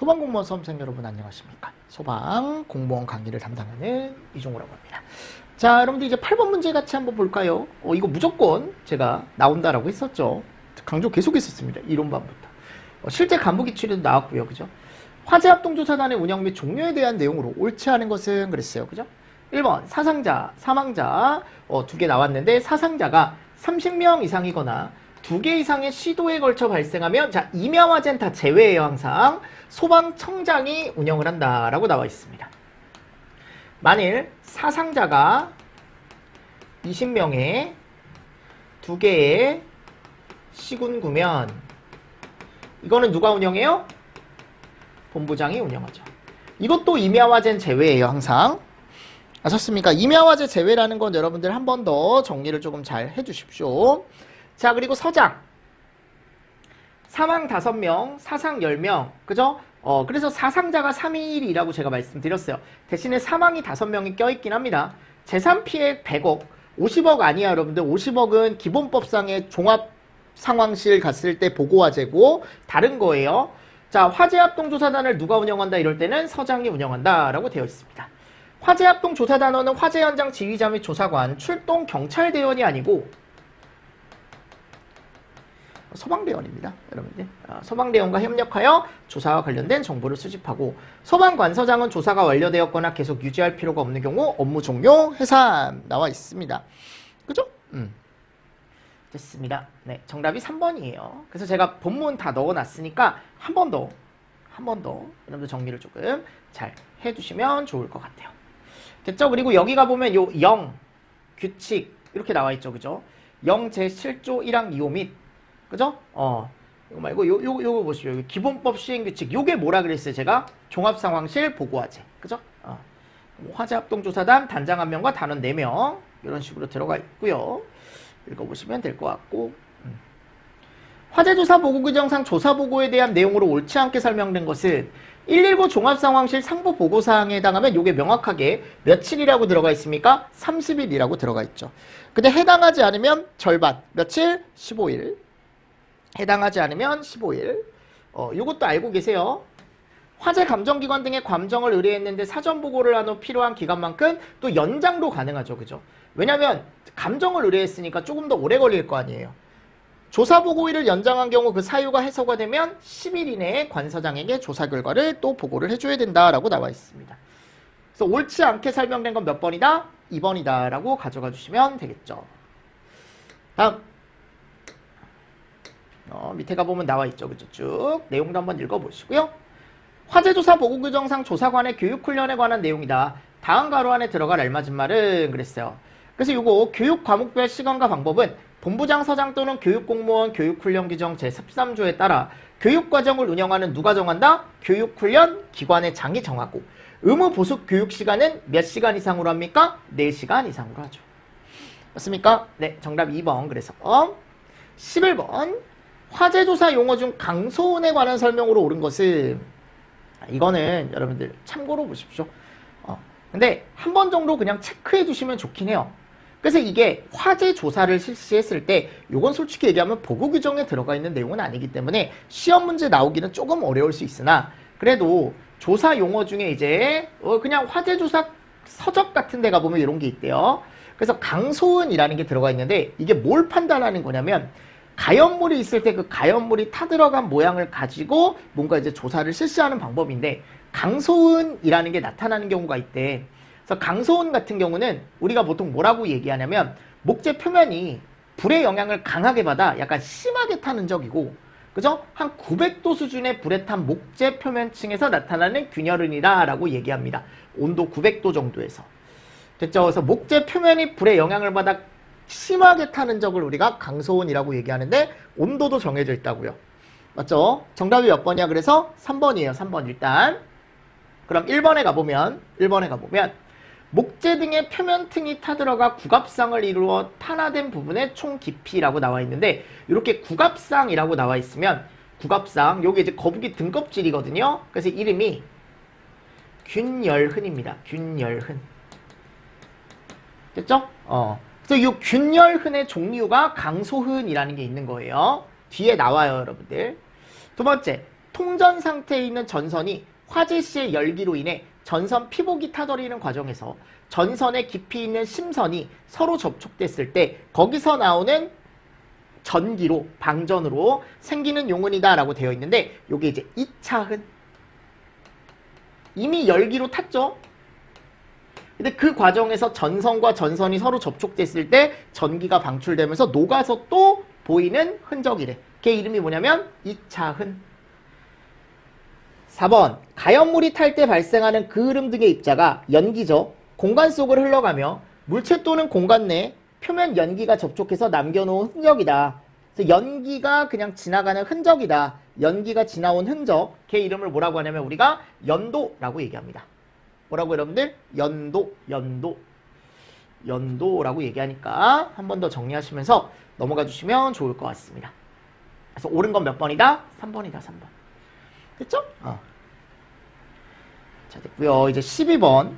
소방 공무원 수험생 여러분 안녕하십니까? 소방 공무원 강의를 담당하는 이종호라고 합니다. 자, 여러분들 이제 8번 문제 같이 한번 볼까요? 이거 무조건 제가 나온다라고 했었죠. 강조 계속 했었습니다. 이론반부터. 실제 간부 기출에도 나왔고요. 그죠? 화재합동조사단의 운영 및 종료에 대한 내용으로 옳지 않은 것은 그랬어요. 그죠? 1번 사상자, 사망자 두 개 나왔는데 사상자가 30명 이상이거나 2개 이상의 시도에 걸쳐 발생하면 자 임야화재는 다 제외해요. 항상 소방청장이 운영을 한다라고 나와 있습니다. 만일 사상자가 20명에 2개의 시군구면 이거는 누가 운영해요? 본부장이 운영하죠. 이것도 임야화재는 제외해요. 항상 아셨습니까? 임야화재 제외라는 건 여러분들 한 번 더 정리를 조금 잘 해주십시오. 자, 그리고 서장 사망 5명, 사상 10명, 그죠? 그래서 사상자가 3일이라고 제가 말씀드렸어요. 대신에 사망이 5명이 껴있긴 합니다. 재산피해 100억, 50억 아니야 여러분들. 50억은 기본법상의 종합상황실 갔을 때 보고화재고 다른 거예요. 자, 화재합동조사단을 누가 운영한다 이럴 때는 서장이 운영한다 라고 되어 있습니다. 화재합동조사단원은 화재 현장 지휘자 및 조사관, 출동 경찰대원이 아니고 소방대원입니다. 여러분들 소방대원과 협력하여 조사와 관련된 정보를 수집하고 소방관서장은 조사가 완료되었거나 계속 유지할 필요가 없는 경우 업무 종료, 해산 나와 있습니다. 그죠? 됐습니다. 네, 정답이 3번이에요. 그래서 제가 본문 다 넣어놨으니까 한 번 더 여러분들 정리를 조금 잘 해주시면 좋을 것 같아요. 됐죠? 그리고 여기 가보면 요 영, 규칙 이렇게 나와 있죠. 그죠? 영 제7조 1항 2호 및 그죠? 이거 말고 요거 보시죠. 기본법 시행규칙. 요게 뭐라 그랬어요? 제가 종합상황실 보고화재. 그죠? 화재합동조사단 단장 1명과 단원 4명 이런 식으로 들어가 있고요. 읽어보시면 될 것 같고 화재조사 보고 규정상 조사보고에 대한 내용으로 옳지 않게 설명된 것은 119 종합상황실 상부 보고사항에 해당하면 요게 명확하게 며칠이라고 들어가 있습니까? 30일이라고 들어가 있죠. 근데 해당하지 않으면 절반. 며칠? 15일. 해당하지 않으면 15일. 요것도 알고 계세요. 화재 감정기관 등의 감정을 의뢰했는데 사전보고를 한 후 필요한 기간만큼 또 연장도 가능하죠. 그죠? 왜냐면 감정을 의뢰했으니까 조금 더 오래 걸릴 거 아니에요. 조사보고일을 연장한 경우 그 사유가 해소가 되면 10일 이내에 관서장에게 조사 결과를 또 보고를 해줘야 된다라고 나와 있습니다. 그래서 옳지 않게 설명된 건 몇 번이다? 2번이다 라고 가져가 주시면 되겠죠. 다음 밑에 가보면 나와 있죠. 그죠? 쭉 내용도 한번 읽어보시고요. 화재조사 보고규정상 조사관의 교육훈련에 관한 내용이다. 다음 가로 안에 들어갈 알맞은 말은 그랬어요. 그래서 이거 교육 과목별 시간과 방법은 본부장, 서장 또는 교육공무원 교육훈련 규정 제13조에 따라 교육과정을 운영하는 누가 정한다? 교육훈련 기관의 장이 정하고 의무 보수 교육 시간은 몇 시간 이상으로 합니까? 4시간 이상으로 하죠. 맞습니까? 네, 정답 2번. 그래서 11번 화재조사 용어 중 강소운에 관한 설명으로 옳은 것은 이거는 여러분들 참고로 보십시오. 근데 한 번 정도 그냥 체크해 주시면 좋긴 해요. 그래서 이게 화재 조사를 실시했을 때 이건 솔직히 얘기하면 보고 규정에 들어가 있는 내용은 아니기 때문에 시험 문제 나오기는 조금 어려울 수 있으나 그래도 조사 용어 중에 이제 그냥 화재 조사 서적 같은 데 가보면 이런 게 있대요. 그래서 강소은이라는 게 들어가 있는데 이게 뭘 판단하는 거냐면 가연물이 있을 때 그 가연물이 타들어간 모양을 가지고 뭔가 이제 조사를 실시하는 방법인데 강소은이라는 게 나타나는 경우가 있대. 그래서 강소은 같은 경우는 우리가 보통 뭐라고 얘기하냐면 목재 표면이 불의 영향을 강하게 받아 약간 심하게 타는 적이고 그죠? 한 900도 수준의 불에 탄 목재 표면층에서 나타나는 균열은이다 라고 얘기합니다. 온도 900도 정도에서. 됐죠? 그래서 목재 표면이 불의 영향을 받아 심하게 타는 적을 우리가 강소은이라고 얘기하는데 온도도 정해져 있다고요. 맞죠? 정답이 몇 번이야? 그래서 3번이에요. 3번 일단. 그럼 1번에 가보면 목재 등의 표면층이 타들어가 구갑상을 이루어 탄화된 부분의 총 깊이라고 나와 있는데 이렇게 구갑상이라고 나와 있으면 구갑상 요게 이제 거북이 등껍질이거든요. 그래서 이름이 균열흔입니다. 균열흔. 됐죠? 그래서 이 균열흔의 종류가 강소흔이라는 게 있는 거예요. 뒤에 나와요, 여러분들. 두 번째, 통전 상태에 있는 전선이 화재 시의 열기로 인해 전선 피복이 타버리는 과정에서 전선의 깊이 있는 심선이 서로 접촉됐을 때 거기서 나오는 전기로, 방전으로 생기는 용은이다 라고 되어 있는데, 요게 이제 2차 흔. 이미 열기로 탔죠? 근데 그 과정에서 전선과 전선이 서로 접촉됐을 때 전기가 방출되면서 녹아서 또 보이는 흔적이래. 걔 이름이 뭐냐면 2차 흔. 4번, 가연물이 탈 때 발생하는 그을음 등의 입자가 연기죠. 공간 속을 흘러가며 물체 또는 공간 내 표면 연기가 접촉해서 남겨놓은 흔적이다. 그래서 연기가 그냥 지나가는 흔적이다. 연기가 지나온 흔적. 걔 이름을 뭐라고 하냐면 우리가 연도라고 얘기합니다. 뭐라고 여러분들? 연도라고 얘기하니까 한 번 더 정리하시면서 넘어가 주시면 좋을 것 같습니다. 그래서 옳은 건 몇 번이다? 3번이다, 3번. 됐죠? 자, 됐고요. 이제 12번.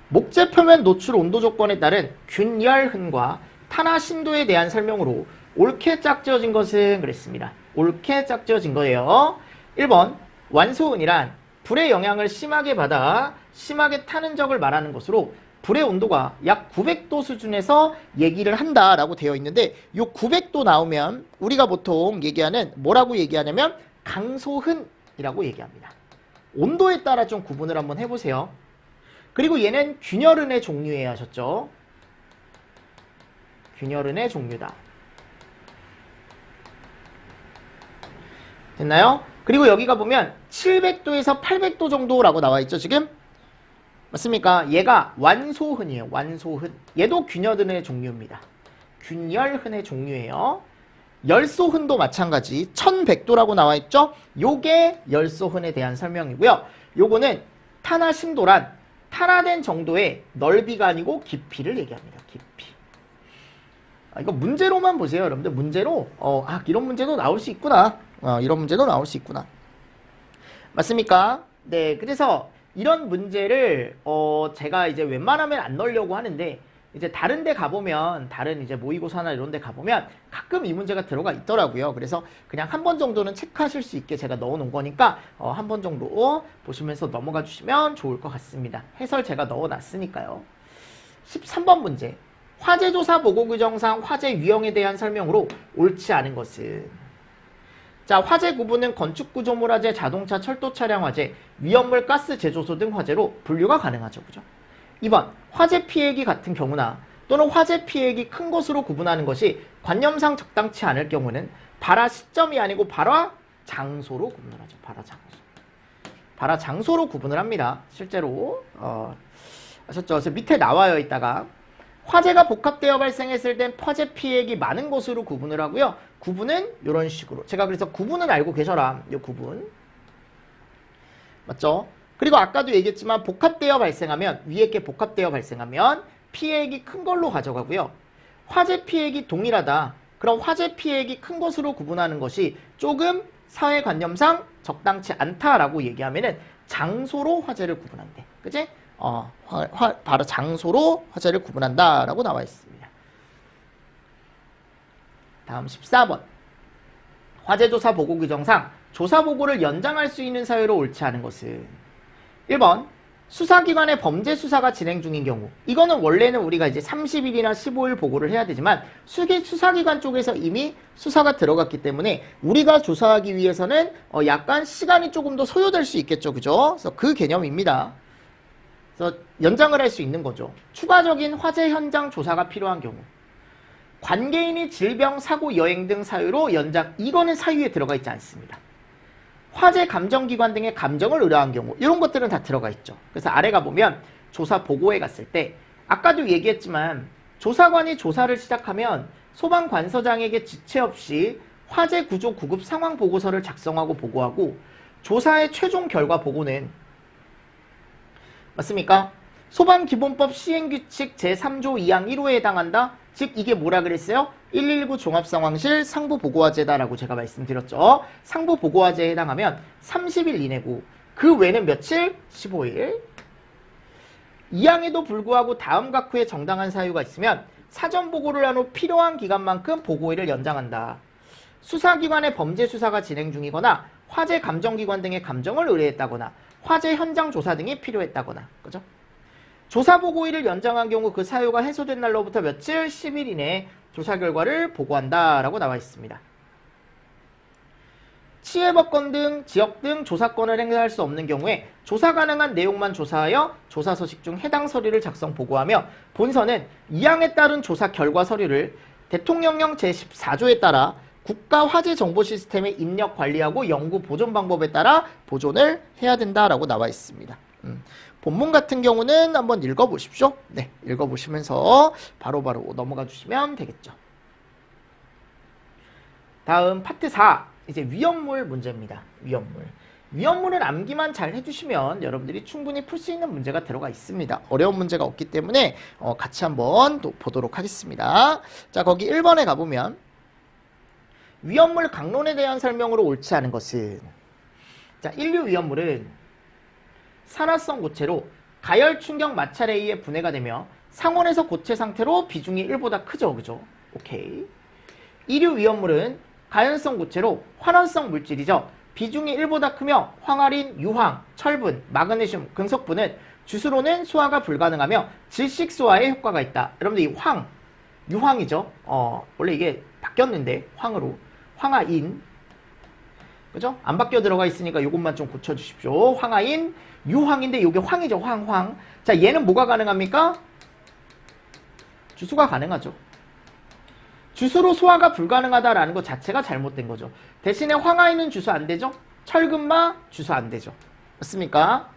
목재 표면 노출 온도 조건에 따른 균열 흔과 탄화 신도에 대한 설명으로 옳게 짝지어진 것은 그랬습니다. 옳게 짝지어진 거예요. 1번, 완소흔이란 불의 영향을 심하게 받아 심하게 타는 적을 말하는 것으로 불의 온도가 약 900도 수준에서 얘기를 한다라고 되어 있는데, 이 900도 나오면 우리가 보통 얘기하는 뭐라고 얘기하냐면 강소흔이라고 얘기합니다. 온도에 따라 좀 구분을 한번 해보세요. 그리고 얘는 균열은의 종류예요 하셨죠? 균열은의 종류다. 됐나요? 그리고 여기가 보면 700도에서 800도 정도라고 나와 있죠 지금? 맞습니까? 얘가 완소흔이에요. 완소흔. 얘도 균열흔의 종류입니다. 균열흔의 종류예요. 열소흔도 마찬가지 1100도라고 나와 있죠? 요게 열소흔에 대한 설명이고요. 요거는 탄화 신도란 탄화된 정도의 넓이가 아니고 깊이를 얘기합니다. 깊이. 이거 문제로만 보세요, 여러분들. 문제로 이런 문제도 나올 수 있구나. 이런 문제도 나올 수 있구나. 맞습니까? 네, 그래서 이런 문제를 제가 이제 웬만하면 안 넣으려고 하는데, 이제 다른 데 가보면, 다른 이제 모의고사나 이런 데 가보면 가끔 이 문제가 들어가 있더라고요. 그래서 그냥 한 번 정도는 체크하실 수 있게 제가 넣어 놓은 거니까 한 번 정도 보시면서 넘어가 주시면 좋을 것 같습니다. 해설 제가 넣어 놨으니까요. 13번 문제. 화재조사 보고 규정상 화재 유형에 대한 설명으로 옳지 않은 것은. 자, 화재 구분은 건축구조물 화재, 자동차, 철도 차량 화재, 위험물, 가스, 제조소 등 화재로 분류가 가능하죠. 그죠? 2번, 화재 피해액이 같은 경우나 또는 화재 피해액이 큰 것으로 구분하는 것이 관념상 적당치 않을 경우는 발화 시점이 아니고 발화 장소로 구분을 하죠. 발화 장소. 발화 장소로 구분을 합니다. 실제로 아셨죠? 그래서 밑에 나와요. 이따가 화재가 복합되어 발생했을 땐 화재 피해액이 많은 것으로 구분을 하고요. 구분은 이런 식으로. 제가 그래서 구분은 알고 계셔라. 이 구분. 맞죠? 그리고 아까도 얘기했지만 복합되어 발생하면, 위에 게 복합되어 발생하면 피해액이 큰 걸로 가져가고요. 화재 피해액이 동일하다. 그럼 화재 피해액이 큰 것으로 구분하는 것이 조금 사회관념상 적당치 않다라고 얘기하면은 장소로 화재를 구분한대. 그치? 바로 장소로 화재를 구분한다라고 나와 있습니다. 다음 14번. 화재조사 보고 규정상 조사 보고를 연장할 수 있는 사유로 옳지 않은 것은. 1번, 수사기관의 범죄 수사가 진행 중인 경우. 이거는 원래는 우리가 이제 30일이나 15일 보고를 해야 되지만 수사기관 쪽에서 이미 수사가 들어갔기 때문에 우리가 조사하기 위해서는 약간 시간이 조금 더 소요될 수 있겠죠. 그죠? 그래서 그 개념입니다. 그래서 연장을 할 수 있는 거죠. 추가적인 화재 현장 조사가 필요한 경우. 관계인이 질병, 사고, 여행 등 사유로 연장. 이거는 사유에 들어가 있지 않습니다. 화재 감정기관 등의 감정을 의뢰한 경우, 이런 것들은 다 들어가 있죠. 그래서 아래가 보면 조사 보고에 갔을 때 아까도 얘기했지만 조사관이 조사를 시작하면 소방관서장에게 지체 없이 화재 구조 구급 상황 보고서를 작성하고 보고하고, 조사의 최종 결과 보고는 맞습니까? 소방기본법 시행규칙 제3조 2항 1호에 해당한다. 즉 이게 뭐라 그랬어요? 119 종합상황실 상부보고화재다라고 제가 말씀드렸죠. 상부보고화재에 해당하면 30일 이내고 그 외는 며칠? 15일. 2항에도 불구하고 다음 각 후에 정당한 사유가 있으면 사전 보고를 한 후 필요한 기간만큼 보고일을 연장한다. 수사기관의 범죄 수사가 진행 중이거나 화재 감정기관 등의 감정을 의뢰했다거나 화재 현장 조사 등이 필요했다거나 그죠? 조사 보고일을 연장한 경우 그 사유가 해소된 날로부터 며칠 10일 이내에 조사 결과를 보고한다 라고 나와 있습니다. 치해법권 등 지역 등 조사권을 행사할 수 없는 경우에 조사 가능한 내용만 조사하여 조사 서식 중 해당 서류를 작성 보고하며 본서는 이항에 따른 조사 결과 서류를 대통령령 제14조에 따라 국가화재정보시스템에 입력 관리하고 연구 보존 방법에 따라 보존을 해야 된다라고 나와 있습니다. 본문 같은 경우는 한번 읽어보십시오. 네, 읽어보시면서 바로바로 넘어가 주시면 되겠죠. 다음 파트 4, 이제 위험물 문제입니다. 위험물은 암기만 잘 해주시면 여러분들이 충분히 풀 수 있는 문제가 들어가 있습니다. 어려운 문제가 없기 때문에 같이 한번 또 보도록 하겠습니다. 자, 거기 1번에 가보면 위험물 강론에 대한 설명으로 옳지 않은 것은, 자, 인류 위험물은 산화성 고체로 가열 충격 마찰에 의해 분해가 되며 상온에서 고체 상태로 비중이 1보다 크죠. 그죠? 오케이. 이류 위험물은 가연성 고체로 환원성 물질이죠. 비중이 1보다 크며 황화린, 유황, 철분, 마그네슘, 금속분은 주스로는 소화가 불가능하며 질식 소화에 효과가 있다. 여러분들 이 유황이죠. 원래 이게 바뀌었는데 황으로 황화인, 그죠? 안 바뀌어 들어가 있으니까 이것만 좀 고쳐주십시오. 황화인, 유황인데 이게 황이죠. 황. 자, 얘는 뭐가 가능합니까? 주수가 가능하죠. 주수로 소화가 불가능하다라는 것 자체가 잘못된 거죠. 대신에 황화인은 주수 안 되죠? 철근마 주수 안 되죠. 맞습니까?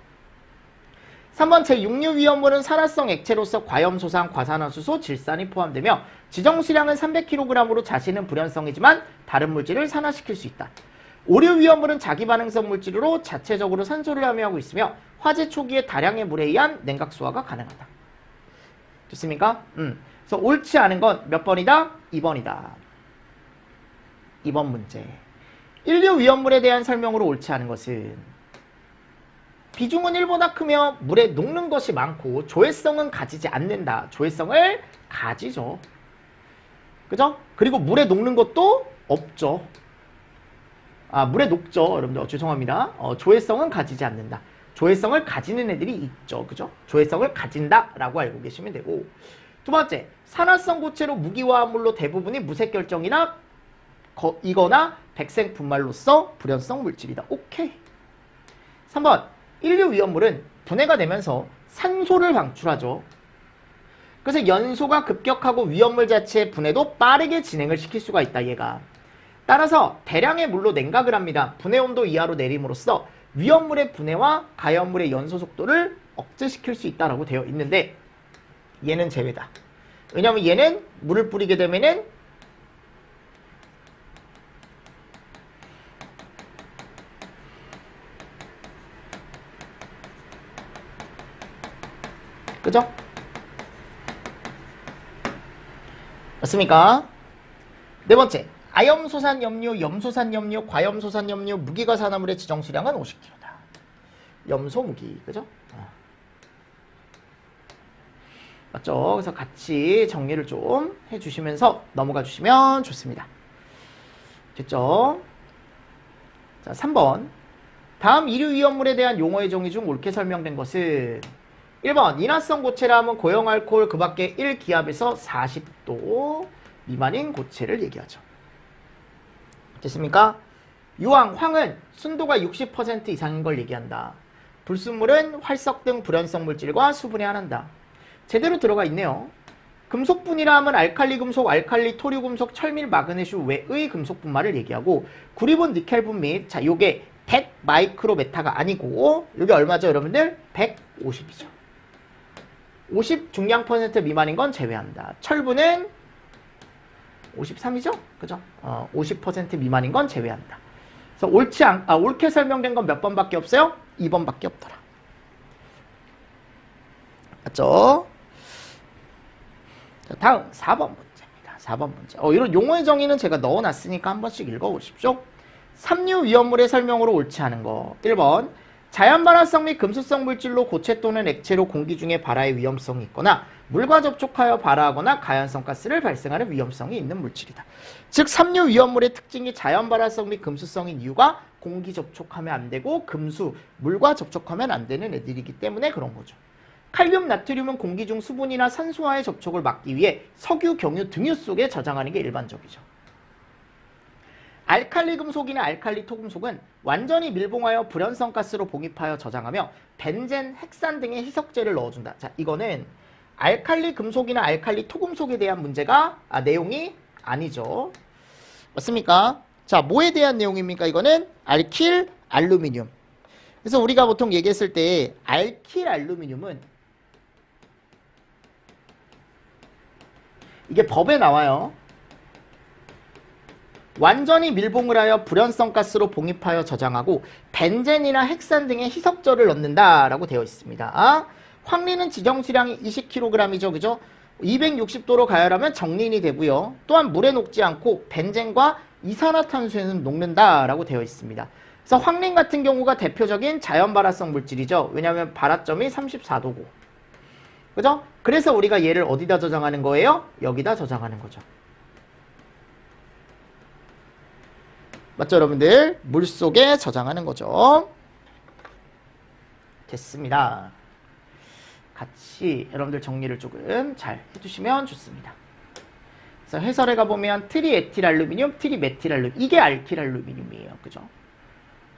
3번 제6류 위험물은 산화성 액체로서 과염소산, 과산화수소, 질산이 포함되며 지정수량은 300kg으로 자신은 불연성이지만 다른 물질을 산화시킬 수 있다. 5류 위험물은 자기반응성 물질로 자체적으로 산소를 함유하고 있으며 화재 초기에 다량의 물에 의한 냉각 소화가 가능하다. 좋습니까? 그래서 옳지 않은 건 몇 번이다? 2번이다. 2번 문제. 인류 위험물에 대한 설명으로 옳지 않은 것은 비중은 1보다 크며 물에 녹는 것이 많고 조회성은 가지지 않는다. 조회성을 가지죠. 그죠? 그리고 물에 녹는 것도 없죠. 물에 녹죠. 여러분들 죄송합니다. 조회성은 가지지 않는다. 조회성을 가지는 애들이 있죠. 그죠? 조회성을 가진다라고 알고 계시면 되고, 두 번째, 산화성 고체로 무기화합물로 대부분이 무색결정이나 이거나 백색 분말로서 불연성 물질이다. 오케이. 3번, 인류 위험물은 분해가 되면서 산소를 방출하죠. 그래서 연소가 급격하고 위험물 자체의 분해도 빠르게 진행을 시킬 수가 있다. 얘가. 따라서 대량의 물로 냉각을 합니다. 분해 온도 이하로 내림으로써 위험물의 분해와 가연물의 연소 속도를 억제시킬 수 있다라고 되어 있는데 얘는 제외다. 왜냐하면 얘는 물을 뿌리게 되면은 그죠? 맞습니까? 네 번째, 아염소산염류, 염소산염류, 과염소산염류, 무기가산화물의 지정수량은 50kg다. 염소무기, 그죠? 맞죠? 그래서 같이 정리를 좀 해주시면서 넘어가 주시면 좋습니다. 됐죠? 자, 3번. 다음 이류 위험물에 대한 용어의 정의 중 옳게 설명된 것은 1번, 인화성 고체라 하면 고형알코올 그 밖에 1기압에서 40도 미만인 고체를 얘기하죠. 됐습니까? 유황, 황은 순도가 60% 이상인 걸 얘기한다. 불순물은 활석 등 불연성 물질과 수분에 한한다. 제대로 들어가 있네요. 금속분이라 하면 알칼리 금속, 알칼리 토류 금속, 철밀, 마그네슘 외의 금속분말을 얘기하고 구리본, 니켈분 및 자, 요게 100 마이크로메타가 아니고 요게 얼마죠, 여러분들? 150이죠. 50 중량 퍼센트 미만인 건 제외한다. 철분은 53이죠? 그죠? 50% 미만인 건 제외한다. 그래서 옳게 설명된 건 몇 번밖에 없어요? 2번밖에 없더라. 맞죠? 자, 다음 4번 문제입니다. 4번 문제. 이런 용어의 정의는 제가 넣어놨으니까 한 번씩 읽어보십시오. 3류 위험물의 설명으로 옳지 않은 거. 1번, 자연발화성 및 금수성 물질로 고체 또는 액체로 공기 중에 발화의 위험성이 있거나 물과 접촉하여 발화하거나 가연성 가스를 발생하는 위험성이 있는 물질이다. 즉 3류 위험물의 특징이 자연발화성 및 금수성인 이유가 공기 접촉하면 안 되고 금수, 물과 접촉하면 안 되는 애들이기 때문에 그런 거죠. 칼륨, 나트륨은 공기 중 수분이나 산소와의 접촉을 막기 위해 석유, 경유, 등유 속에 저장하는 게 일반적이죠. 알칼리 금속이나 알칼리 토금속은 완전히 밀봉하여 불연성 가스로 봉입하여 저장하며 벤젠, 헥산 등의 희석제를 넣어준다. 자, 이거는 알칼리 금속이나 알칼리 토금속에 대한 문제가 내용이 아니죠. 맞습니까? 자, 뭐에 대한 내용입니까? 이거는 알킬 알루미늄. 그래서 우리가 보통 얘기했을 때 알킬 알루미늄은 이게 법에 나와요. 완전히 밀봉을 하여 불연성 가스로 봉입하여 저장하고 벤젠이나 헥산 등의 희석절을 넣는다라고 되어 있습니다. 황리는 지정수량이 20kg이죠. 그죠? 260도로 가열하면 정린이 되고요. 또한 물에 녹지 않고 벤젠과 이산화탄소에는 녹는다라고 되어 있습니다. 그래서 황린 같은 경우가 대표적인 자연발화성 물질이죠. 왜냐하면 발화점이 34도고. 그죠? 그래서 우리가 얘를 어디다 저장하는 거예요? 여기다 저장하는 거죠. 맞죠, 여러분들? 물속에 저장하는 거죠. 됐습니다. 같이 여러분들 정리를 조금 잘 해주시면 좋습니다. 그래서 해설에 가보면 트리에틸알루미늄, 트리메틸알루미늄, 이게 알킬알루미늄이에요. 그죠?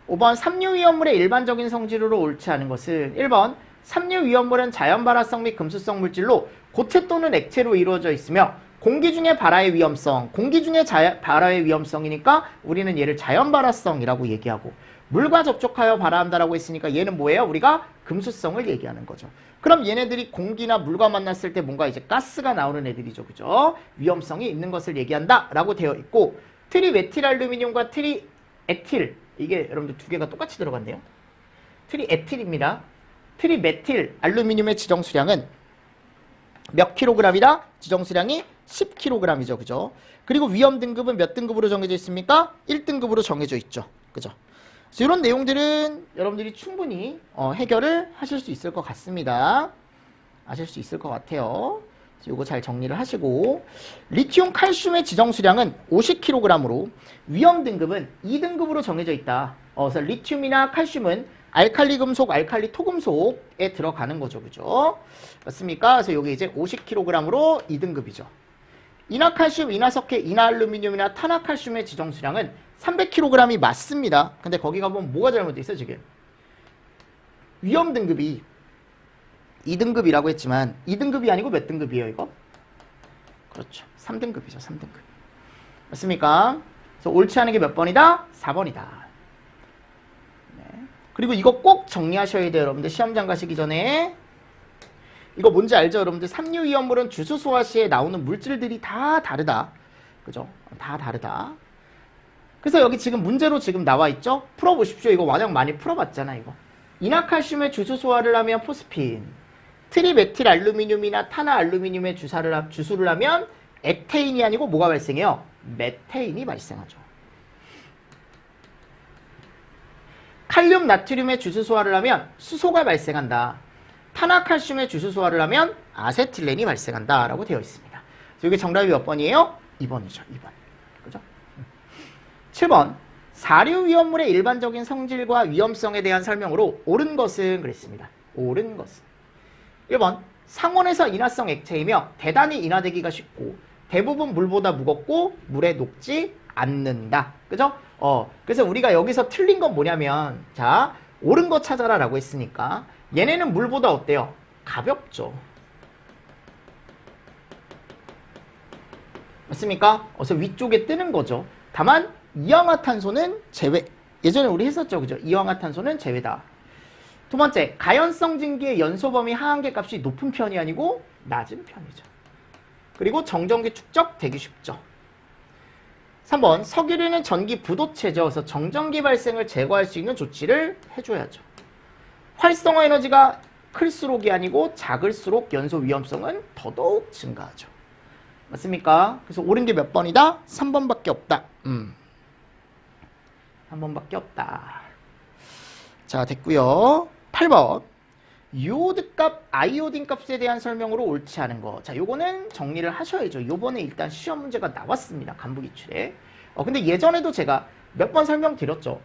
5번 삼류위험물의 일반적인 성질으로 옳지 않은 것은 1번 삼류위험물은 자연발화성 및 금수성 물질로 고체 또는 액체로 이루어져 있으며 공기 중의 발화의 위험성, 공기 중의 발화의 위험성이니까 우리는 얘를 자연발화성이라고 얘기하고 물과 접촉하여 발화한다라고 했으니까 얘는 뭐예요? 우리가 금수성을 얘기하는 거죠. 그럼 얘네들이 공기나 물과 만났을 때 뭔가 이제 가스가 나오는 애들이죠. 그죠? 위험성이 있는 것을 얘기한다라고 되어 있고 트리메틸알루미늄과 트리에틸 이게 여러분들 두 개가 똑같이 들어간대요. 트리에틸입니다. 트리메틸 알루미늄의 지정수량은 몇 킬로그램이다? 지정수량이 10kg이죠. 그죠? 그리고 위험 등급은 몇 등급으로 정해져 있습니까? 1등급으로 정해져 있죠. 그죠? 그래서 이런 내용들은 여러분들이 충분히 해결을 하실 수 있을 것 같습니다. 아실 수 있을 것 같아요. 이거 잘 정리를 하시고 리튬 칼슘의 지정수량은 50kg으로 위험 등급은 2등급으로 정해져 있다. 그래서 리튬이나 칼슘은 알칼리 금속, 알칼리 토금속에 들어가는 거죠. 그죠? 맞습니까? 그래서 여기 이제 50kg으로 2등급이죠. 인화칼슘, 인화석회, 인화알루미늄이나 탄화칼슘의 지정수량은 300kg이 맞습니다. 근데 거기 가보면 뭐가 잘못돼 있어 지금? 위험 등급이 2등급이라고 했지만 2등급이 아니고 몇 등급이에요 이거? 그렇죠. 3등급이죠. 3등급. 맞습니까? 그래서 옳지 않은 게 몇 번이다? 4번이다. 네. 그리고 이거 꼭 정리하셔야 돼요. 여러분들 시험장 가시기 전에. 이거 뭔지 알죠? 여러분들 삼류위험물은 주수소화 시에 나오는 물질들이 다 다르다. 그죠? 다 다르다. 그래서 여기 지금 문제로 지금 나와 있죠? 풀어보십시오. 이거 워낙 많이 풀어봤잖아 이거. 인화칼슘의 주수소화를 하면 포스핀, 트리메틸알루미늄이나 탄화알루미늄의 주수를 하면 액테인이 아니고 뭐가 발생해요? 메테인이 발생하죠. 칼륨, 나트륨의 주수소화를 하면 수소가 발생한다. 탄화칼슘의 주수소화를 하면 아세틸렌이 발생한다 라고 되어 있습니다. 여기 정답이 몇 번이에요? 2번이죠. 2번. 그죠? 7번 사류위험물의 일반적인 성질과 위험성에 대한 설명으로 옳은 것은 그랬습니다. 옳은 것은 1번 상온에서 인화성 액체이며 대단히 인화되기가 쉽고 대부분 물보다 무겁고 물에 녹지 않는다. 그죠? 그래서 우리가 여기서 틀린 건 뭐냐면 자 옳은 거 찾아라 라고 했으니까 얘네는 물보다 어때요? 가볍죠. 맞습니까? 그래서 위쪽에 뜨는 거죠. 다만 이氧화탄소는 제외. 예전에 우리 했었죠. 그죠? 이氧화탄소는 제외다. 두 번째, 가연성 증기의 연소 범위 하한계 값이 높은 편이 아니고 낮은 편이죠. 그리고 정전기 축적되기 쉽죠. 3번, 석유류는 전기 부도체죠. 그래서 정전기 발생을 제거할 수 있는 조치를 해줘야죠. 활성화 에너지가 클수록이 아니고 작을수록 연소 위험성은 더더욱 증가하죠. 맞습니까? 그래서 옳은 게 몇 번이다? 3번밖에 없다. 3번밖에 없다. 자, 됐고요. 8번. 요오드 값, 아이오딘 값에 대한 설명으로 옳지 않은 거. 자, 요거는 정리를 하셔야죠. 요번에 일단 시험 문제가 나왔습니다. 간부 기출에. 근데 예전에도 제가 몇 번 설명드렸죠.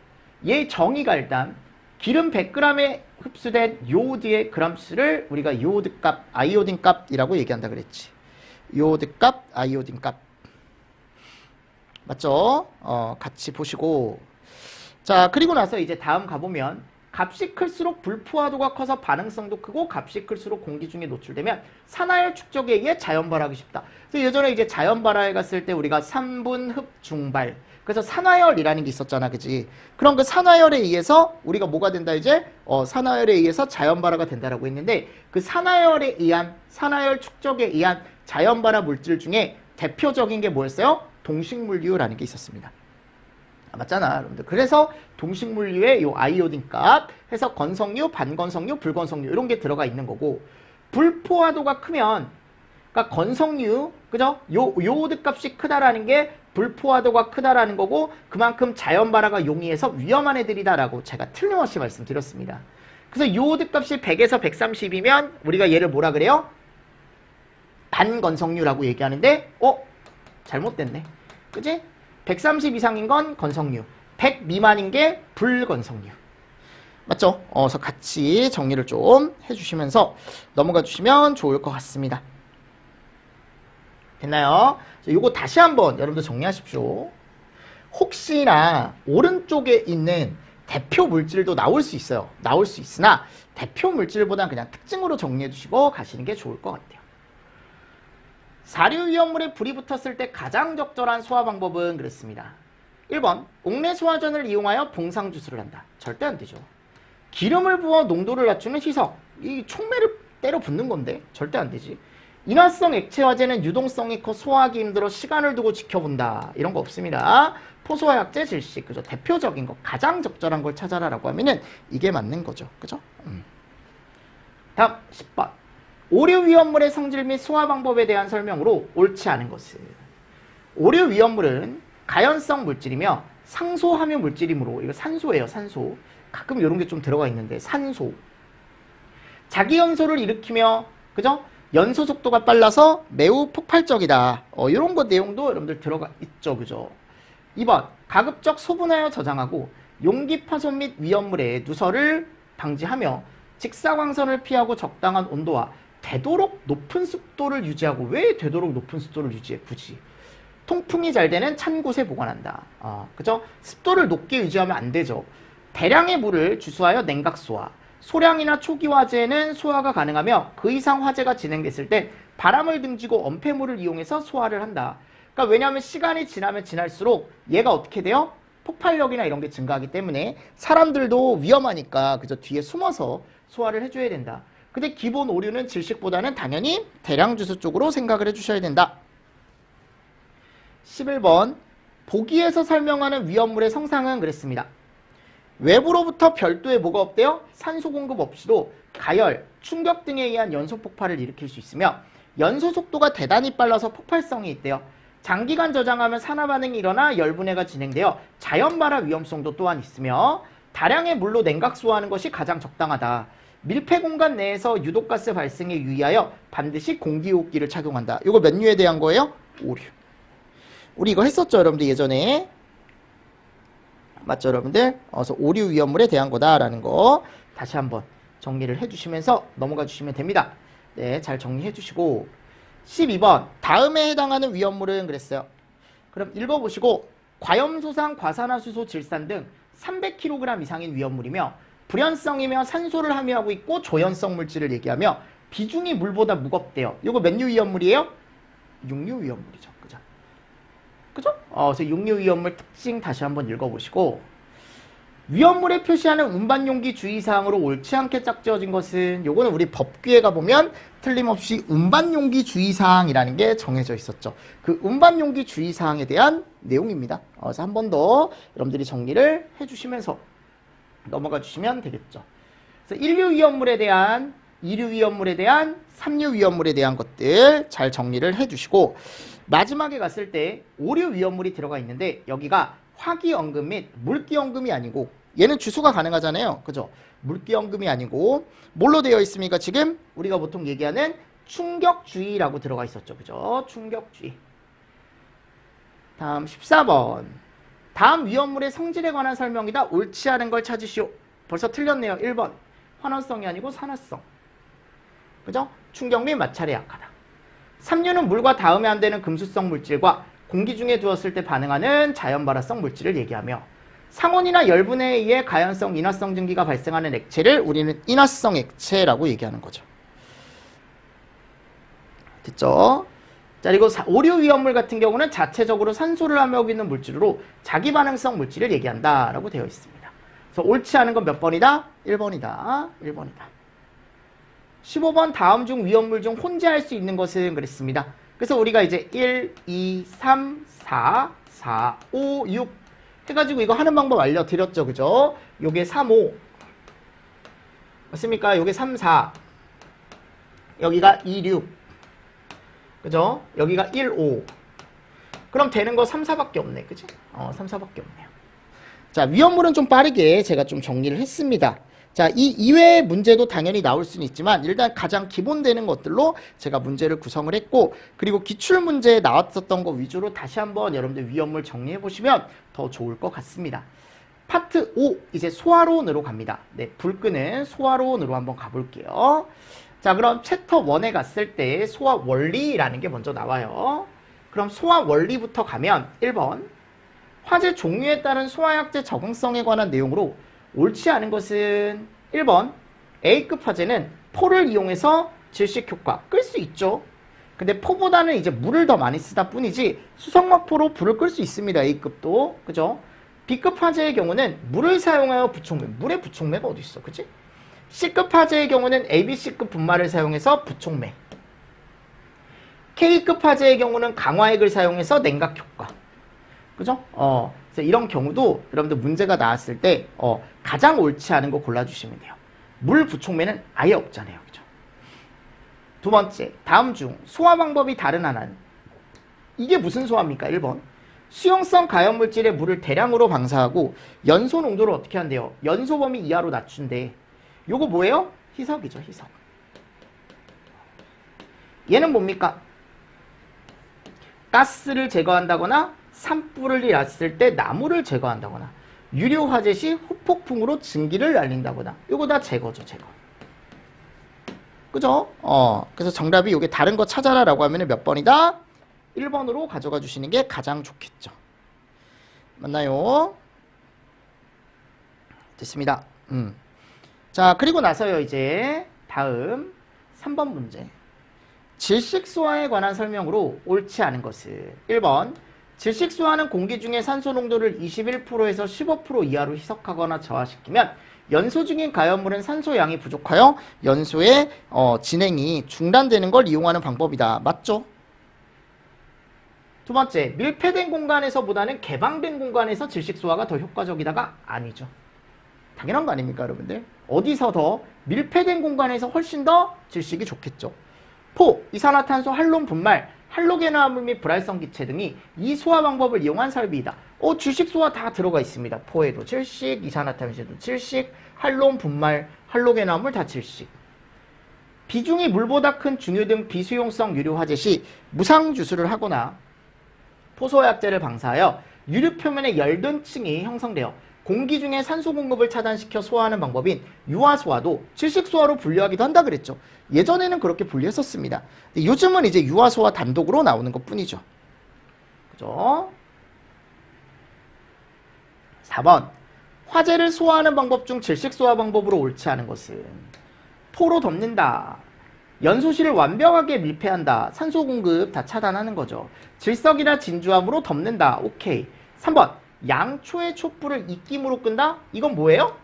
얘 정의가 일단 기름 100g에 흡수된 요오드의 그람수를 우리가 요오드 값, 아이오딘 값이라고 얘기한다 그랬지. 요오드 값, 아이오딘 값. 맞죠? 같이 보시고. 자, 그리고 나서 이제 다음 가보면 값이 클수록 불포화도가 커서 반응성도 크고 값이 클수록 공기 중에 노출되면 산화열 축적에 의해 자연 발화하기 쉽다. 그래서 예전에 이제 자연 발화에 갔을 때 우리가 3분 흡 중발. 그래서 산화열이라는 게 있었잖아. 그지? 그럼 그 산화열에 의해서 우리가 뭐가 된다 이제? 산화열에 의해서 자연 발화가 된다라고 했는데 그 산화열에 의한 산화열 축적에 의한 자연 발화 물질 중에 대표적인 게 뭐였어요? 동식물류라는 게 있었습니다. 맞잖아, 여러분들. 그래서 동식물류의 요 아이오딘 값 해서 건성류, 반건성류, 불건성류 이런 게 들어가 있는 거고 불포화도가 크면 그러니까 건성류, 그죠? 요오드 값이 크다라는 게 불포화도가 크다라는 거고 그만큼 자연 발화가 용이해서 위험한 애들이다라고 제가 틀림없이 말씀드렸습니다. 그래서 요오드 값이 100에서 130이면 우리가 얘를 뭐라 그래요? 반건성류라고 얘기하는데 잘못됐네. 그지? 130 이상인 건 건성류, 100 미만인 게 불건성류. 맞죠? 그래서 같이 정리를 좀 해주시면서 넘어가 주시면 좋을 것 같습니다. 됐나요? 요거 다시 한번 여러분들 정리하십시오. 혹시나 오른쪽에 있는 대표 물질도 나올 수 있어요. 나올 수 있으나 대표 물질보다는 그냥 특징으로 정리해 주시고 가시는 게 좋을 것 같아요. 사료위험물에 불이 붙었을 때 가장 적절한 소화 방법은 그랬습니다. 1번, 옥내 소화전을 이용하여 봉상주수를 한다. 절대 안 되죠. 기름을 부어 농도를 낮추는 희석. 이 촉매를 때려 붓는 건데 절대 안 되지. 인화성 액체 화재는 유동성이 커 소화하기 힘들어 시간을 두고 지켜본다. 이런 거 없습니다. 포소화약제 질식. 그죠? 대표적인 거 가장 적절한 걸 찾아라라고 하면은 이게 맞는 거죠. 그죠? 다음 10번. 오류 위험물의 성질 및 소화 방법에 대한 설명으로 옳지 않은 것은 오류 위험물은 가연성 물질이며 상소 함유 물질이므로 이거 산소예요. 산소. 가끔 이런 게 좀 들어가 있는데 산소. 자기 연소를 일으키며 그죠? 연소 속도가 빨라서 매우 폭발적이다. 이런 것 내용도 여러분들 들어가 있죠. 그죠? 2번 가급적 소분하여 저장하고 용기 파손 및 위험물의 누설을 방지하며 직사광선을 피하고 적당한 온도와 되도록 높은 습도를 유지하고 왜 되도록 높은 습도를 유지해? 굳이 통풍이 잘 되는 찬 곳에 보관한다. 그죠? 습도를 높게 유지하면 안 되죠. 대량의 물을 주수하여 냉각 소화. 소량이나 초기 화재는 소화가 가능하며 그 이상 화재가 진행됐을 때 바람을 등지고 엄폐물을 이용해서 소화를 한다. 그러니까 왜냐하면 시간이 지나면 지날수록 얘가 어떻게 돼요? 폭발력이나 이런 게 증가하기 때문에 사람들도 위험하니까 그저 뒤에 숨어서 소화를 해줘야 된다. 근데 기본 오류는 질식보다는 당연히 대량 주수 쪽으로 생각을 해주셔야 된다. 11번 보기에서 설명하는 위험물의 성상은 그랬습니다. 외부로부터 별도의 뭐가 없대요? 산소 공급 없이도 가열, 충격 등에 의한 연소 폭발을 일으킬 수 있으며 연소 속도가 대단히 빨라서 폭발성이 있대요. 장기간 저장하면 산화 반응이 일어나 열분해가 진행되어 자연 발화 위험성도 또한 있으며 다량의 물로 냉각 소화하는 것이 가장 적당하다. 밀폐 공간 내에서 유독가스 발생에 유의하여 반드시 공기호흡기를 착용한다. 이거 몇 류에 대한 거예요? 오류. 우리 이거 했었죠, 여러분들 예전에. 맞죠, 여러분들? 그래서 오류 위험물에 대한 거다라는 거 다시 한번 정리를 해주시면서 넘어가 주시면 됩니다. 네, 잘 정리해 주시고 12번 다음에 해당하는 위험물은 그랬어요. 그럼 읽어보시고 과염소상, 과산화수소, 질산 등 300kg 이상인 위험물이며 불연성이며 산소를 함유하고 있고 조연성 물질을 얘기하며 비중이 물보다 무겁대요. 이거 몇 류 위험물이에요? 6류 위험물이죠. 그죠? 그죠? 그래서 6류 위험물 특징 다시 한번 읽어보시고 위험물에 표시하는 운반용기 주의사항으로 옳지 않게 짝지어진 것은 요거는 우리 법규에 가보면 틀림없이 운반용기 주의사항이라는 게 정해져 있었죠. 그 운반용기 주의사항에 대한 내용입니다. 그래서 한 번 더 여러분들이 정리를 해주시면서 넘어가 주시면 되겠죠. 그래서 1류 위험물에 대한 2류 위험물에 대한 3류 위험물에 대한 것들 잘 정리를 해주시고 마지막에 갔을 때 5류 위험물이 들어가 있는데 여기가 화기연금 및 물기연금이 아니고 얘는 주수가 가능하잖아요. 그죠? 물기연금이 아니고 뭘로 되어 있습니까? 지금 우리가 보통 얘기하는 충격주의라고 들어가 있었죠. 그죠? 충격주의. 다음 14번. 다음 위험물의 성질에 관한 설명이다. 옳지 않은 걸 찾으시오. 벌써 틀렸네요. 1번. 환원성이 아니고 산화성. 그죠? 충격 및 마찰에 약하다. 삼류는 물과 닿으면 안 되는 금수성 물질과 공기 중에 두었을 때 반응하는 자연발화성 물질을 얘기하며 상온이나 열분에 의해 가연성, 인화성 증기가 발생하는 액체를 우리는 인화성 액체라고 얘기하는 거죠. 됐죠? 자, 그리고 오류 위험물 같은 경우는 자체적으로 산소를 함유하고 있는 물질로 자기 반응성 물질을 얘기한다라고 되어 있습니다. 그래서 옳지 않은 건 몇 번이다? 1번이다. 1번이다. 15번 다음 중 위험물 중 혼재할 수 있는 것은 그랬습니다. 그래서 우리가 이제 1, 2, 3, 4, 4, 5, 6 해가지고 이거 하는 방법 알려드렸죠. 그죠? 요게 3, 5 맞습니까? 요게 3, 4 여기가 2, 6 그죠? 여기가 1, 5 그럼 되는 거 3, 4밖에 없네. 그치? 3, 4밖에 없네요. 자, 위험물은 좀 빠르게 제가 좀 정리를 했습니다. 자, 이 이외의 문제도 당연히 나올 수는 있지만 일단 가장 기본되는 것들로 제가 문제를 구성을 했고 그리고 기출문제에 나왔었던 거 위주로 다시 한번 여러분들 위험물 정리해 보시면 더 좋을 것 같습니다. 파트 5 이제 소화론으로 갑니다. 네, 불 끄는 소화론으로 한번 가볼게요. 자, 그럼 챕터 1에 갔을 때 소화 원리라는 게 먼저 나와요. 그럼 소화 원리부터 가면 1번 화재 종류에 따른 소화약제 적응성에 관한 내용으로 옳지 않은 것은 1번 A급 화재는 포를 이용해서 질식 효과 끌 수 있죠. 근데 포보다는 이제 물을 더 많이 쓰다 뿐이지 수성막포로 불을 끌 수 있습니다. A급도. 그죠? B급 화재의 경우는 물을 사용하여 부촉매. 물에 부촉매가 어디 있어? 그치? C급 화재의 경우는 ABC급 분말을 사용해서 부촉매. K급 화재의 경우는 강화액을 사용해서 냉각 효과. 그죠? 그래서 이런 경우도 여러분들 문제가 나왔을 때 가장 옳지 않은 거 골라주시면 돼요. 물 부촉매는 아예 없잖아요. 그죠? 두 번째, 다음 중 소화 방법이 다른 하나는 이게 무슨 소화입니까? 1번 수용성 가연물질에 물을 대량으로 방사하고 연소 농도를 어떻게 한대요? 연소 범위 이하로 낮춘대. 요거 뭐예요? 희석이죠. 희석. 얘는 뭡니까? 가스를 제거한다거나 산불이 났을 때 나무를 제거한다거나 유료 화재 시 후폭풍으로 증기를 날린다거나 요거 다 제거죠. 제거. 그죠? 그래서 정답이 요게 다른 거 찾아라 라고 하면 몇 번이다? 1번으로 가져가 주시는 게 가장 좋겠죠. 맞나요? 됐습니다. 자, 그리고 나서요 이제 다음 3번 문제. 질식소화에 관한 설명으로 옳지 않은 것은 1번 질식소화는 공기 중에 산소 농도를 21%에서 15% 이하로 희석하거나 저하시키면 연소 중인 가연물은 산소 양이 부족하여 연소의 진행이 중단되는 걸 이용하는 방법이다. 맞죠? 두 번째, 밀폐된 공간에서보다는 개방된 공간에서 질식소화가 더 효과적이다가 아니죠. 당연한 거 아닙니까 여러분들? 어디서 더 밀폐된 공간에서 훨씬 더 질식이 좋겠죠. 포, 이산화탄소, 할론 분말, 할로겐화합물 및 불활성 기체 등이 이 소화 방법을 이용한 설비이다. 질식 소화 다 들어가 있습니다. 포에도 질식, 이산화탄소도 질식, 할론 분말, 할로겐화합물 다 질식. 비중이 물보다 큰 중유 등 비수용성 유류 화재 시 무상주수를 하거나 포소약제를 방사하여 유류 표면에 열든 층이 형성되어 공기 중에 산소 공급을 차단시켜 소화하는 방법인 유화소화도 질식소화로 분류하기도 한다 그랬죠. 예전에는 그렇게 분류했었습니다. 요즘은 이제 유화소화 단독으로 나오는 것 뿐이죠. 그죠? 4번 화재를 소화하는 방법 중 질식소화 방법으로 옳지 않은 것은 포로 덮는다. 연소실을 완벽하게 밀폐한다. 산소 공급 다 차단하는 거죠. 질석이나 진주함으로 덮는다. 오케이. 3번 양초의 촛불을 입김으로 끈다? 이건 뭐예요?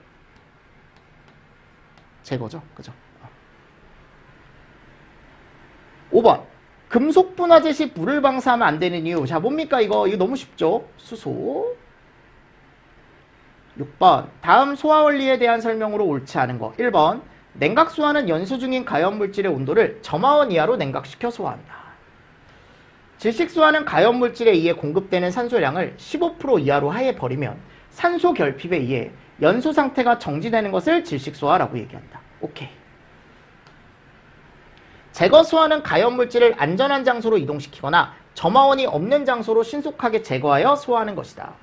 제거죠. 그죠? 5번 금속 분화제 시 불을 방사하면 안 되는 이유. 자, 뭡니까 이거? 이거 너무 쉽죠? 수소. 6번 다음 소화 원리에 대한 설명으로 옳지 않은 거. 1번 냉각소화는 연소 중인 가연물질의 온도를 점화원 이하로 냉각시켜 소화한다. 질식소화는 가연물질에 의해 공급되는 산소량을 15% 이하로 하에 버리면 산소 결핍에 의해 연소 상태가 정지되는 것을 질식소화라고 얘기한다. 오케이. 제거소화는 가연물질을 안전한 장소로 이동시키거나 점화원이 없는 장소로 신속하게 제거하여 소화하는 것이다.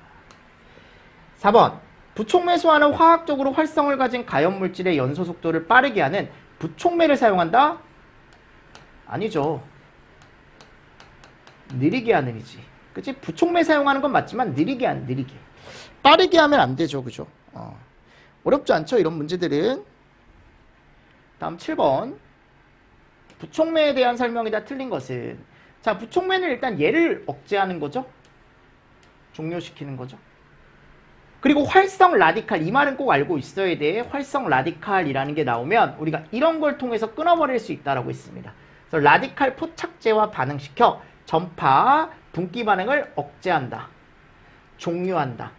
4번. 부촉매 소화는 화학적으로 활성을 가진 가염물질의 연소 속도를 빠르게 하는 부촉매를 사용한다? 아니죠. 느리게 하는 이지. 그치? 부촉매 사용하는 건 맞지만 느리게 하는, 느리게. 빠르게 하면 안 되죠. 그죠? 어렵지 않죠? 이런 문제들은. 다음 7번. 부촉매에 대한 설명이다. 틀린 것은. 자, 부촉매는 일단 얘를 억제하는 거죠. 종료시키는 거죠. 그리고 활성 라디칼, 이 말은 꼭 알고 있어야 돼. 활성 라디칼이라는 게 나오면 우리가 이런 걸 통해서 끊어버릴 수 있다라고 했습니다. 그래서 라디칼 포착제와 반응시켜 전파, 분기 반응을 억제한다. 종료한다.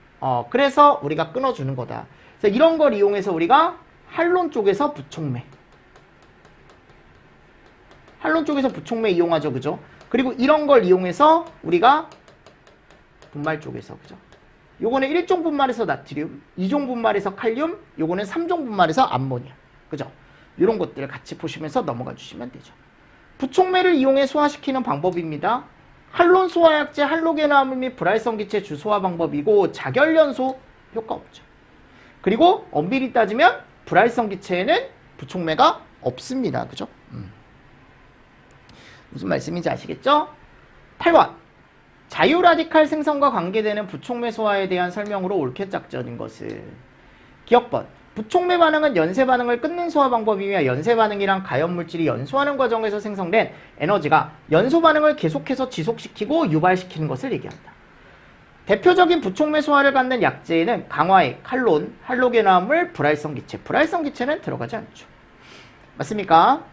그래서 우리가 끊어주는 거다. 그래서 이런 걸 이용해서 우리가 할론 쪽에서 부촉매. 할론 쪽에서 부촉매 이용하죠. 그죠? 그리고 이런 걸 이용해서 우리가 분말 쪽에서, 그죠? 요거는 1종 분말에서 나트륨, 2종 분말에서 칼륨, 요거는 3종 분말에서 암모니아. 그죠? 이런 것들 같이 보시면서 넘어가 주시면 되죠. 부촉매를 이용해 소화시키는 방법입니다. 할론 소화약제, 할로게나물 및 불활성 기체 주소화 방법이고 자결연소 효과 없죠. 그리고 엄밀히 따지면 불활성 기체에는 부촉매가 없습니다. 그죠? 무슨 말씀인지 아시겠죠? 8번. 자유라디칼 생성과 관계되는 부촉매 소화에 대한 설명으로 옳게 짝져진 것은 기억번. 부촉매 반응은 연쇄 반응을 끊는 소화 방법이며 연쇄 반응이란 가염물질이 연소하는 과정에서 생성된 에너지가 연소 반응을 계속해서 지속시키고 유발시키는 것을 얘기한다. 대표적인 부촉매 소화를 갖는 약제에는 강화액, 칼론, 할로게나물, 불활성 기체. 불활성 기체는 들어가지 않죠. 맞습니까?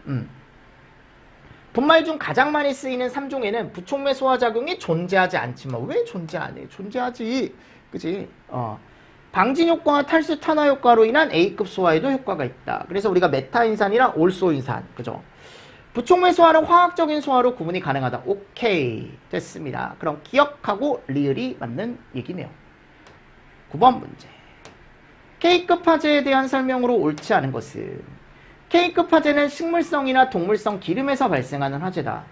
분말 중 가장 많이 쓰이는 3종에는 부촉매 소화작용이 존재하지 않지만 왜 존재 안 해? 존재하지. 그지? 방진 효과와 탈수 탄화 효과로 인한 A급 소화에도 효과가 있다. 그래서 우리가 메타인산이랑 올소인산. 그죠? 부촉매 소화는 화학적인 소화로 구분이 가능하다. 오케이. 됐습니다. 그럼 기억하고 리을이 맞는 얘기네요. 9번 문제. K급 화재에 대한 설명으로 옳지 않은 것은 K급 화재는 식물성이나 동물성 기름에서 발생하는 화재다.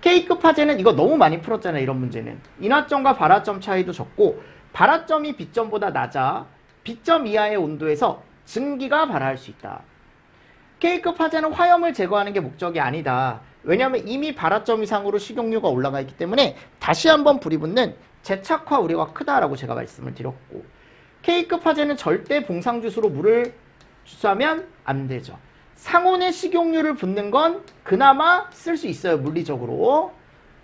K급 화재는 이거 너무 많이 풀었잖아요. 이런 문제는. 인화점과 발화점 차이도 적고 발화점이 B점보다 낮아 B점 이하의 온도에서 증기가 발화할 수 있다. K급 화재는 화염을 제거하는 게 목적이 아니다. 왜냐하면 이미 발화점 이상으로 식용유가 올라가 있기 때문에 다시 한번 불이 붙는 재착화 우려가 크다라고 제가 말씀을 드렸고 K급 화재는 절대 봉상주수로 물을 주사하면 안 되죠. 상온에 식용유를 붓는 건 그나마 쓸 수 있어요. 물리적으로.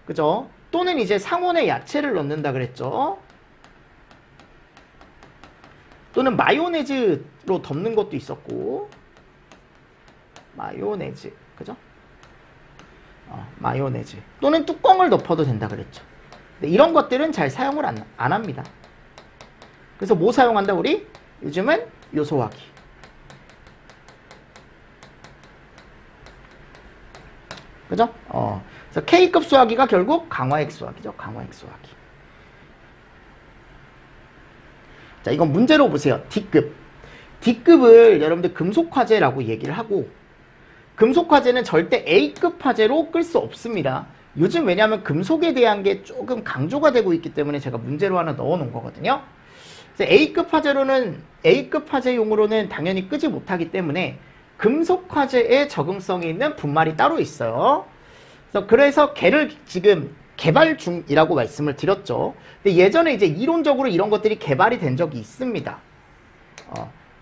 그죠? 또는 이제 상온에 야채를 넣는다 그랬죠. 또는 마요네즈로 덮는 것도 있었고. 마요네즈. 그죠? 마요네즈. 또는 뚜껑을 덮어도 된다 그랬죠. 근데 이런 것들은 잘 사용을 안 합니다. 그래서 뭐 사용한다 우리? 요즘은 요소화기. 그죠? 그래서 K급 소화기가 결국 강화액 소화기죠. 강화액 소화기. 자, 이건 문제로 보세요. D급. D급을 여러분들 금속 화재라고 얘기를 하고 금속 화재는 절대 A급 화재로 끌 수 없습니다. 요즘 왜냐하면 금속에 대한 게 조금 강조가 되고 있기 때문에 제가 문제로 하나 넣어 놓은 거거든요. 그래서 A급 화재용으로는 당연히 끄지 못하기 때문에 금속 화재에 적응성이 있는 분말이 따로 있어요. 그래서 걔를 지금 개발 중이라고 말씀을 드렸죠. 근데 예전에 이제 이론적으로 이런 것들이 개발이 된 적이 있습니다.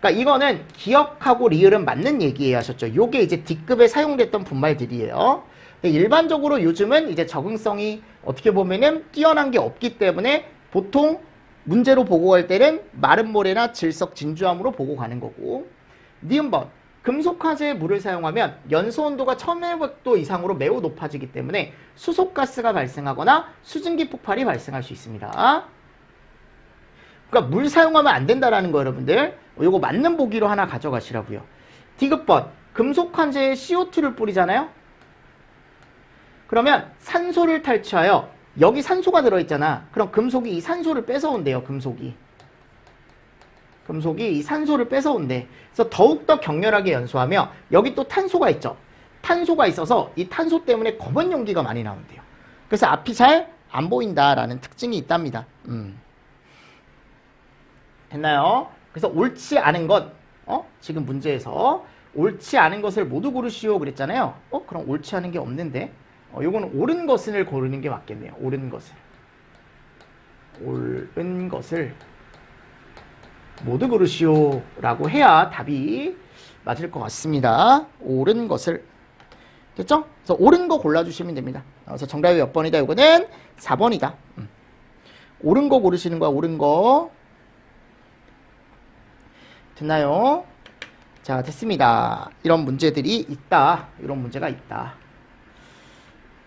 그러니까 이거는 기억하고 리을은 맞는 얘기예요 하셨죠. 요게 이제 D급에 사용됐던 분말들이에요. 근데 일반적으로 요즘은 이제 적응성이 어떻게 보면은 뛰어난 게 없기 때문에 보통 문제로 보고 갈 때는 마른 모래나 질석 진주암으로 보고 가는 거고. 니은번. 금속 화재에 물을 사용하면 연소 온도가 1500도 이상으로 매우 높아지기 때문에 수소가스가 발생하거나 수증기 폭발이 발생할 수 있습니다. 그러니까 물 사용하면 안 된다라는 거 여러분들. 이거 맞는 보기로 하나 가져가시라고요. D급번. 금속 화재에 CO2를 뿌리잖아요. 그러면 산소를 탈취하여 여기 산소가 들어있잖아. 그럼 금속이 이 산소를 뺏어온대요. 금속이 이 산소를 뺏어온대. 그래서 더욱더 격렬하게 연소하며 여기 또 탄소가 있죠. 탄소가 있어서 이 탄소 때문에 검은 용기가 많이 나온대요. 그래서 앞이 잘 안 보인다라는 특징이 있답니다. 됐나요? 그래서 옳지 않은 것, 지금 문제에서 옳지 않은 것을 모두 고르시오 그랬잖아요. 그럼 옳지 않은 게 없는데, 요거는 옳은 것을 고르는 게 맞겠네요. 옳은 것을 모두 고르시오 라고 해야 답이 맞을 것 같습니다. 옳은 것을. 됐죠? 그래서 옳은 거 골라주시면 됩니다. 그래서 정답이 몇 번이다? 이거는 4번이다. 옳은 거 고르시는 거야. 옳은 거. 됐나요? 자, 됐습니다. 이런 문제들이 있다. 이런 문제가 있다.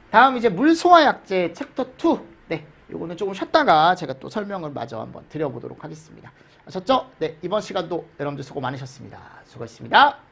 다음 이제 물소화약제 챕터 2. 네, 요거는 조금 쉬었다가 제가 또 설명을 마저 한번 드려보도록 하겠습니다. 아셨죠? 네, 이번 시간도 여러분들 수고 많으셨습니다. 수고했습니다.